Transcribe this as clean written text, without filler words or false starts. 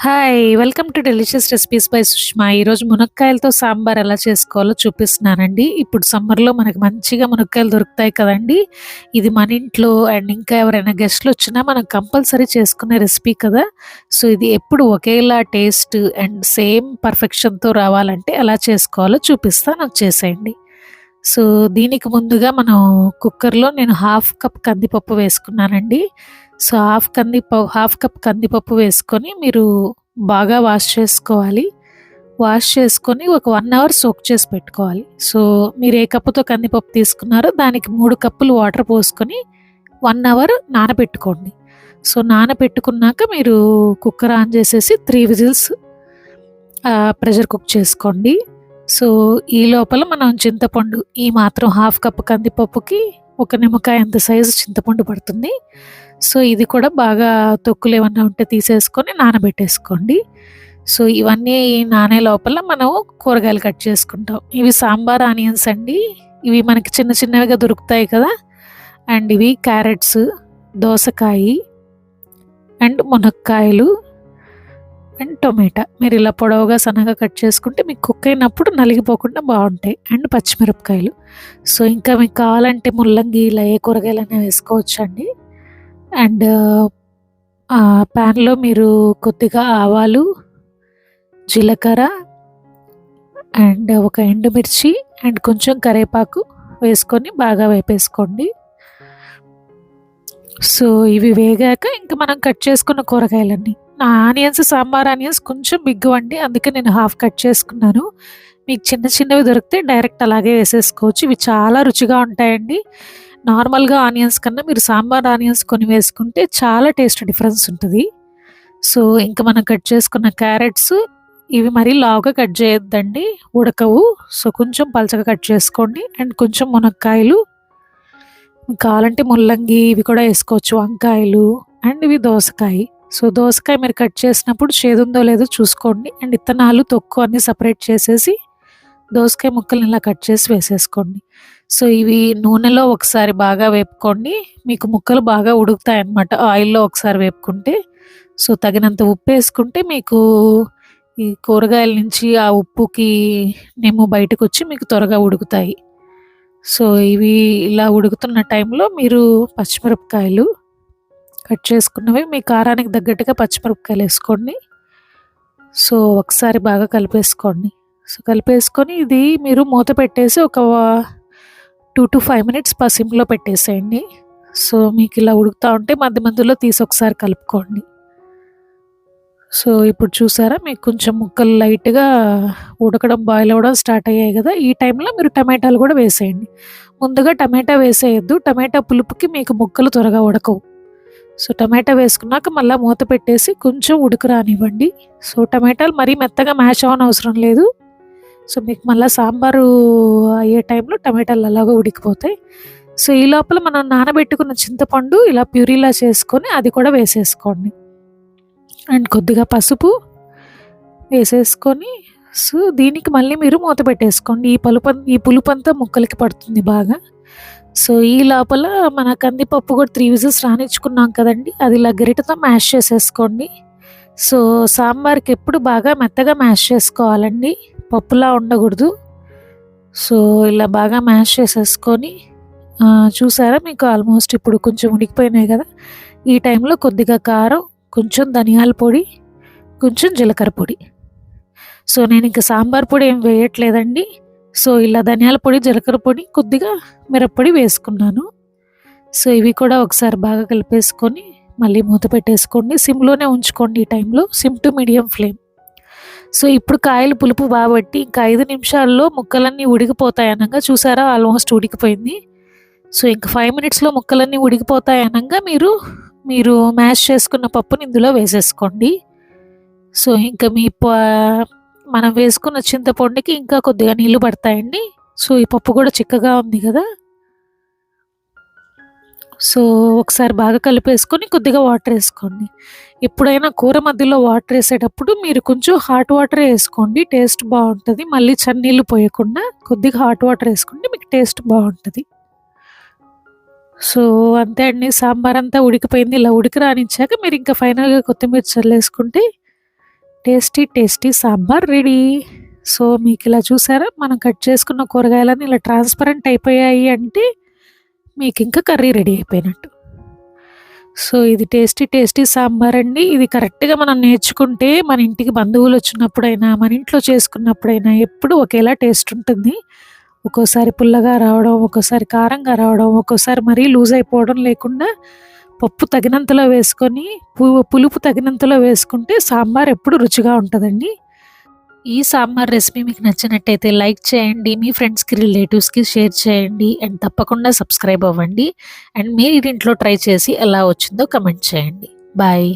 Hi! Welcome to delicious recipes by Sushma. ఈరోజు మునక్కాయలతో సాంబార్ ఎలా చేసుకోవాలో చూపిస్తున్నానండి. ఇప్పుడు సమ్మర్‌లో మనకు మంచిగా మునక్కాయలు దొరుకుతాయి కదండీ! ఇది మన ఇంట్లో అండ్ ఇంకా ఎవరైనా గెస్ట్‌లొచ్చినా మనం కంపల్సరీ చేసుకునే రెసిపీ కదా! సో, ఇది ఎప్పుడు ఒకేలా టేస్ట్ అండ్ సేమ్ పర్ఫెక్షన్‌తో రావాలంటే ఎలా చేసుకోవాలో చూపిస్తాను వచ్చేసేయండి. సో, దీనికి ముందుగా మనం కుక్కర్‌లో నేను హాఫ్ కప్ కందిపప్పు వేసుకున్నానండి. సో, హాఫ్ కప్ కందిపప్పు వేసుకొని మీరు బాగా వాష్ చేసుకోవాలి. వాష్ చేసుకొని ఒక 1 అవర్ సోక్ చేసి పెట్టుకోవాలి. సో, మీరు ఏ కప్పుతో కందిపప్పు తీసుకున్నారో దానికి 3 కప్పులు వాటర్ పోసుకొని 1 అవర్ నానబెట్టుకోండి. సో, నానబెట్టుకున్నాక మీరు కుక్కర్ ఆన్ చేసేసి 3 విజిల్స్ ప్రెషర్ కుక్ చేసుకోండి. సో, ఈ లోపల మనం చింతపండు ఈ మాత్రం హాఫ్ కప్ కందిపప్పుకి ఒక నిమ్మకాయ అంత సైజు చింతపండు పడుతుంది. సో, ఇది కూడా బాగా తొక్కులేమన్నా ఉంటే తీసేసుకొని నానబెట్టేసుకోండి. సో, ఇవన్నీ నానే లోపల మనం కూరగాయలు కట్ చేసుకుంటాం. ఇవి సాంబార్ ఆనియన్స్ అండి. ఇవి మనకి చిన్న చిన్నవిగా దొరుకుతాయి కదా! అండ్ ఇవి క్యారెట్స్, దోసకాయి అండ్ మునక్కాయలు అండ్ టొమాటా. మీరు ఇలా పొడవుగా సన్నగా కట్ చేసుకుంటే మీకు కుక్ అయినప్పుడు నలిగిపోకుండా బావుంటాయి. అండ్ పచ్చిమిరపకాయలు. సో, ఇంకా మీకు కావాలంటే ముల్లంగి ఇలా ఏ కూరగాయలైనా వేసుకోవచ్చండి. అండ్ ప్యాన్‌లో మీరు కొద్దిగా ఆవాలు, జీలకర్ర అండ్ ఒక ఎండుమిర్చి అండ్ కొంచెం కరివేపాకు వేసుకొని బాగా వేపేసుకోండి. సో, ఇవి వేగాక ఇంక మనం కట్ చేసుకున్న కూరగాయలన్నీ. సాంబార్ ఆనియన్స్ కొంచెం బిగ్గవండి. అందుకే నేను హాఫ్ కట్ చేసుకున్నాను. మీకు చిన్న చిన్నవి దొరికితే డైరెక్ట్ అలాగే వేసేసుకోవచ్చు. ఇవి చాలా రుచిగా ఉంటాయండి. నార్మల్‌గా ఆనియన్స్ కన్నా మీరు సాంబార్ ఆనియన్స్ కొని వేసుకుంటే చాలా టేస్ట్ డిఫరెన్స్ ఉంటది. సో, ఇంక మనం కట్ చేసుకున్న క్యారెట్స్ ఇవి మరీ లావుగా కట్ చేయొద్దండి. ఉడకవు. సో, కొంచెం పలచగా కట్ చేసుకోండి. అండ్ కొంచెం మునక్కాయలు, మీకు కావాలంటే ముల్లంగి ఇవి కూడా ఏసుకోవచ్చు. వంకాయలు అండ్ ఇవి దోసకాయ. సో, దోసకాయ మీరు కట్ చేసినప్పుడు చేదుందో లేదో చూసుకోండి. అండ్ ఇత్తనాలు, తొక్కు అన్నీ సెపరేట్ చేసేసి దోసకాయ ముక్కల్ని ఇలా కట్ చేసి వేసేసుకోండి. సో, ఇవి నూనెలో ఒకసారి బాగా వేపుకోండి. మీకు ముక్కలు బాగా ఉడుకుతాయన్నమాట ఆయిల్‌లో ఒకసారి వేపుకుంటే. సో, తగినంత ఉప్పేసుకుంటే మీకు ఈ కూరగాయల నుంచి ఆ ఉప్పుకి నేమో బయటకొచ్చి మీకు త్వరగా ఉడుకుతాయి. సో, ఇవి ఇలా ఉడుకుతున్న టైంలో మీరు పచ్చిమిరపకాయలు కట్ చేసుకున్నవి మీ కారానికి తగ్గట్టుగా పచ్చిమిరపకాయలేసుకోండి. సో, ఒకసారి బాగా కలిపేసుకోండి. సో, కలిపేసుకొని ఇది మీరు మూత పెట్టేసి ఒక 2-5 మినిట్స్ సిమ్‌లో పెట్టేసేయండి. సో, మీకిలా ఉడుకుతా ఉంటే మధ్య మధ్యలో తీసి ఒకసారి కలుపుకోండి. సో, ఇప్పుడు చూసారా మీకు కొంచెం ముక్కలు లైట్‌గా ఉడకడం, బాయిల్ అవ్వడం స్టార్ట్ అయ్యాయి గదా! ఈ టైంలో మీరు టమాటాలు గూడా వేసేయండి. ముందుగా టమాటా వేసేయొద్దు. టమాటా పులుపుకి మీకు ముక్కలు త్వరగా ఉడకవు. సో, టమాటా వేసుకున్నాక మళ్ళా మూత పెట్టేసి కొంచెం ఉడకరానివ్వండి. సో, టమాటాలు మరీ మెత్తగా మ్యాష్ అవ్వనవసరం లేదు. సో, మీకు మళ్ళా సాంబారు అయ్యే టైంలో టమాటాలు అలాగా ఉడికిపోతాయి. సో, ఈ లోపల మనం నానబెట్టుకున్న చింతపండు ఇలా ప్యూరీలా చేసుకొని అది కూడా వేసేసుకోండి. అండ్ కొద్దిగా పసుపు వేసేసుకొని సో, దీనికి మళ్ళీ మీరు మూత పెట్టేసుకోండి. ఈ పులుపంతా ముక్కలకి పడుతుంది బాగా. సో, ఈ లోపల మన కందిపప్పు కూడా 3 విజిల్స్ రానిచ్చుకున్నాం కదండీ! అది ఇలా గరిటెతో మ్యాష్ చేసేసుకోండి. సో, సాంబార్‌కి ఎప్పుడు బాగా మెత్తగా మ్యాష్ చేసుకోవాలండి. పప్పులా ఉండకూడదు. సో, ఇలా బాగా మ్యాష్ చేసేసుకొని చూసారా మీకు ఆల్మోస్ట్ ఇప్పుడు కొంచెం ఉడికిపోయినాయి కదా! ఈ టైంలో కొద్దిగా కారం, కొంచెం ధనియాల పొడి, కొంచెం జీలకర్ర పొడి. సో, నేనింక సాంబార్ పొడి ఏం వేయట్లేదండి. సో, ఇలా ధనియాల పొడి, జీలకర్ర పొడి, కొద్దిగా మిరప్పొడి వేసుకున్నాను. సో, ఇవి కూడా ఒకసారి బాగా కలిపేసుకొని మళ్ళీ మూత పెట్టేసుకోండి. సిమ్‌లోనే ఉంచుకోండి ఈ టైంలో. SIM to medium flame. So, ఇప్పుడు కాయలు పులుపు పట్టి ఇంకా 5 నిమిషాల్లో ముక్కలన్నీ ఉడికిపోతాయి అనంగా చూసారా ఆల్మోస్ట్ ఉడికిపోయింది. సో, ఇంక 5 మినిట్స్‌లో ముక్కలన్నీ ఉడికిపోతాయి అనంగా మీరు మ్యాష్ చేసుకున్న పప్పుని ఇందులో వేసేసుకోండి. సో, ఇంక మనం వేసుకున్న చింతపండుకి ఇంకా కొద్దిగా నీళ్లు పడతాయండి. సో, ఈ పప్పు కూడా చిక్కగా ఉంది కదా! సో, ఒకసారి బాగా కలిపేసుకొని కొద్దిగా వాటర్ ఏసుకోండి. ఎప్పుడైనా కూర మధ్యలో వాటర్ ఏసేటప్పుడు మీరు కొంచెం హాట్ వాటరే ఏసుకోండి. టేస్ట్ బావుంటది. మళ్ళీ చన్నీళ్ళు పోయకుండా కొద్దిగా హాట్ వాటర్ ఏసుకుంటే మీకు టేస్ట్ బావుంటది. సో, అంతే అండి. సాంబారంతా ఉడికిపోయింది. ఇలా ఉడికి రానిచ్చాక మీరింక ఫైనల్‌గా కొత్తిమీర చల్లేసుకుంటే tasty tasty sambar ready. So మీకు ఇలా చూసారా, మనం కట్ చేసుకున్న కూరగాయలన్నీ ఇలా ట్రాన్స్పరెంట్ అయిపోయాయి అంటే మీకు ఇంకా కర్రీ రెడీ అయిపోయినట్టు. సో ఇది టేస్టీ టేస్టీ సాంబార్ అండి. ఇది కరెక్ట్గా మనం నేర్చుకుంటే మన ఇంటికి బంధువులు వచ్చినప్పుడైనా మన ఇంట్లో చేసుకున్నప్పుడైనా ఎప్పుడు ఒకేలా టేస్ట్ ఉంటుంది. ఒక్కోసారి పుల్లగా రావడం, ఒక్కోసారి కారంగా రావడం, ఒక్కోసారి మరీ లూజ్ అయిపోవడం లేకుండా పప్పు తగినంతలో వేసుకొని పులుపు తగినంతలో వేసుకుంటే సాంబార్ ఎప్పుడు రుచిగా ఉంటుందండి. ఈ సాంబార్ రెసిపీ మీకు నచ్చినట్టయితే లైక్ చేయండి, మీ ఫ్రెండ్స్కి రిలేటివ్స్కి షేర్ చేయండి, అండ్ తప్పకుండా సబ్స్క్రైబ్ అవ్వండి. అండ్ మీరు ఇంట్లో ట్రై చేసి ఎలా వచ్చిందో కమెంట్ చేయండి. బాయ్.